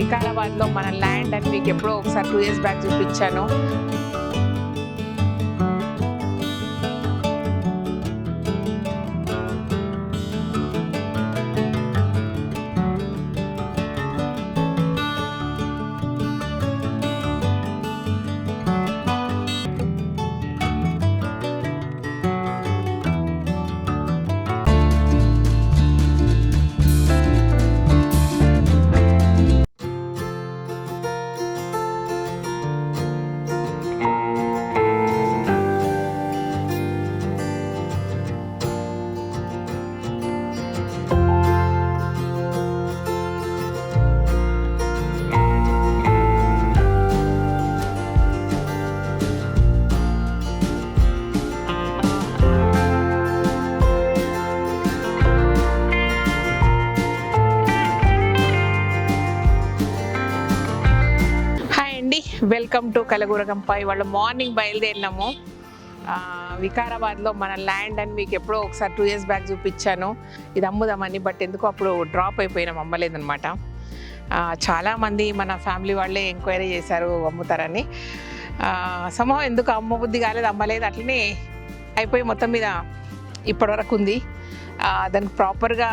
వికారాబాద్లో మన ల్యాండ్ అని మీకు ఎప్పుడో ఒకసారి 2 years బ్యాక్ చూపించాను. Welcome to Kalagooragampa. ఇవాళ మార్నింగ్ బయలుదేరినాము. వికారాబాద్లో మన ల్యాండ్ అని మీకు ఎప్పుడో ఒకసారి 2 years బ్యాక్ చూపించాను. ఇది అమ్ముదామని, బట్ ఎందుకు అప్పుడు డ్రాప్ అయిపోయినాం, అమ్మలేదనమాట. చాలామంది మన ఫ్యామిలీ వాళ్ళే ఎంక్వైరీ చేశారు అమ్ముతారని. సమూహం ఎందుకు అమ్మబుద్ధి కాలేదు, అమ్మలేదు, అట్లనే అయిపోయి మొత్తం మీద ఇప్పటివరకు ఉంది. దానికి ప్రాపర్గా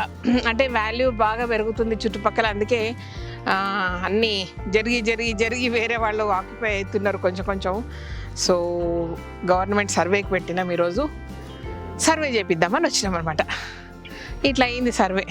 అంటే వాల్యూ బాగా పెరుగుతుంది చుట్టుపక్కల. అందుకే అన్నీ జరిగి వేరే వాళ్ళు ఆక్యుపై అవుతున్నారు కొంచెం. సో గవర్నమెంట్ సర్వేకి పెట్టినాం. ఈరోజు సర్వే చేపిద్దామని వచ్చినాం అనమాట. ఇట్లా అయింది సర్వే.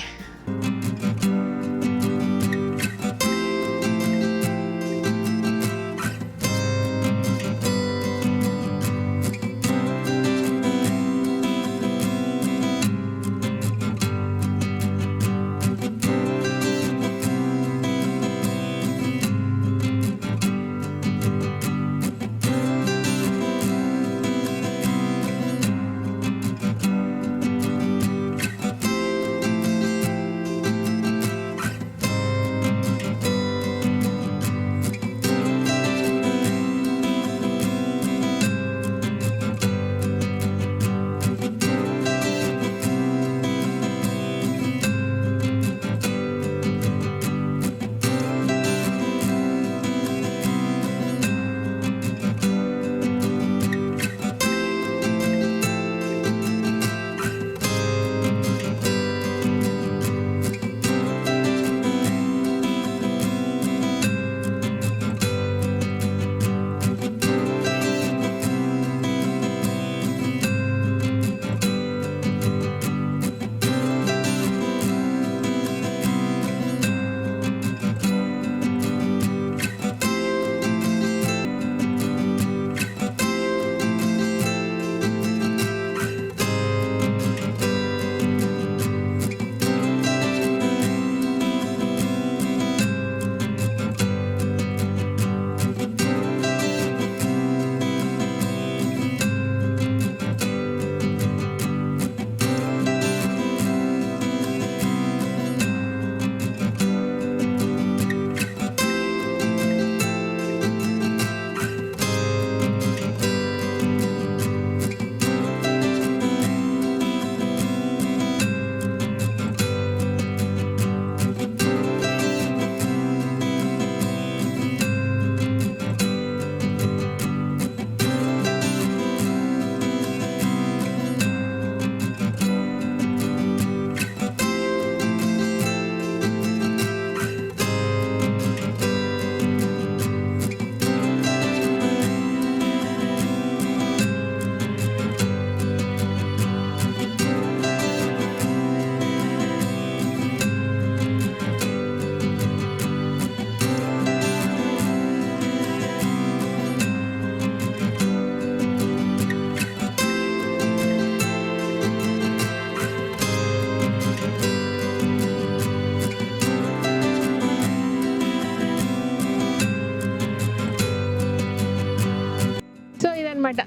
అనమాట.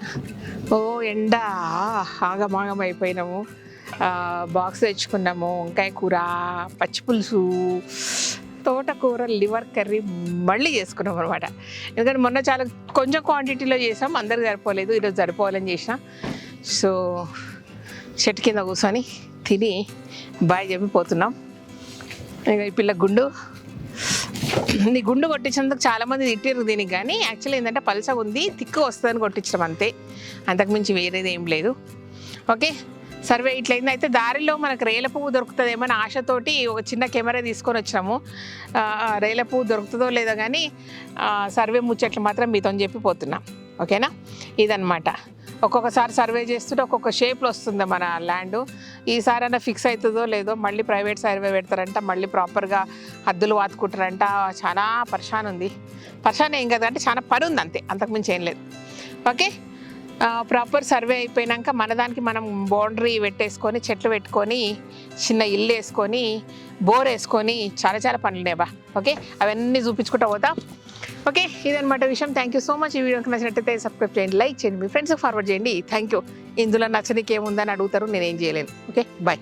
ఓ ఎండ ఆగమాగం అయిపోయినాము. బాక్స్ తెచ్చుకున్నాము, వంకాయ కూర, పచ్చి పులుసు, తోటకూర, లివర్ కర్రీ మళ్ళీ చేసుకున్నాం అనమాట. ఎందుకంటే మొన్న చాలా కొంచెం క్వాంటిటీలో చేసాం, అందరికి సరిపోలేదు, ఈరోజు సరిపోవాలని చేసిన. సో చెట్టు కింద కూర్చొని తిని బాయ్ చెప్పిపోతున్నాం. ఈ పిల్ల గుండు నీ గుండు కొట్టించినందుకు చాలామంది తిట్టిర్రు దీనికి, కానీ యాక్చువల్లీ ఏంటంటే పల్సగా ఉంది, తిక్కు వస్తుందని కొట్టించడం అంతే, అంతకుమించి వేరేది ఏం లేదు. ఓకే, సర్వే ఇట్లయింది. అయితే దారిలో మనకు రేల పువ్వు దొరుకుతుందేమో అని ఆశతోటి ఒక చిన్న కెమెరా తీసుకొని వచ్చినాము. రేల పువ్వు దొరుకుతుందో లేదో కానీ సర్వే ముచ్చట్లు మాత్రం మీతో చెప్పిపోతున్నా. ఓకేనా, ఇదనమాట. ఒక్కొక్కసారి సర్వే చేస్తుంటే ఒక్కొక్క షేప్లో వస్తుంది మన ల్యాండ్. ఈసారి అయినా ఫిక్స్ అవుతుందో లేదో, మళ్ళీ ప్రైవేట్ సర్వే పెడతారంట, మళ్ళీ ప్రాపర్గా హద్దులు వాతుకుంటారంట. చాలా పరిశాన్ ఉంది. పరిశాన్ ఏం కదా అంటే చాలా పని ఉంది అంతే, అంతకుమించి ఏం లేదు. ఓకే, ప్రాపర్ సర్వే అయిపోయాక మన దానికి మనం బౌండరీ పెట్టేసుకొని, చెట్లు పెట్టుకొని, చిన్న ఇల్లు వేసుకొని, బోర్ వేసుకొని, చాలా చాలా పనులు ఉన్నాయబ్బా. ఓకే, అవన్నీ చూపించుకుంటూ పోతా. ఓకే, ఇదనమాట విషయం. Thank you so much. ఈ వీడియోకి నచ్చినట్టయితే సబ్స్క్రైబ్ చేయండి, లైక్ చేయండి, మీ ఫ్రెండ్స్కి ఫార్వర్డ్ చేయండి. Thank you. ఇందులో నచ్చనికి ఏముందని అడుగుతారు, నేనేం చేయలేను. Okay, bye.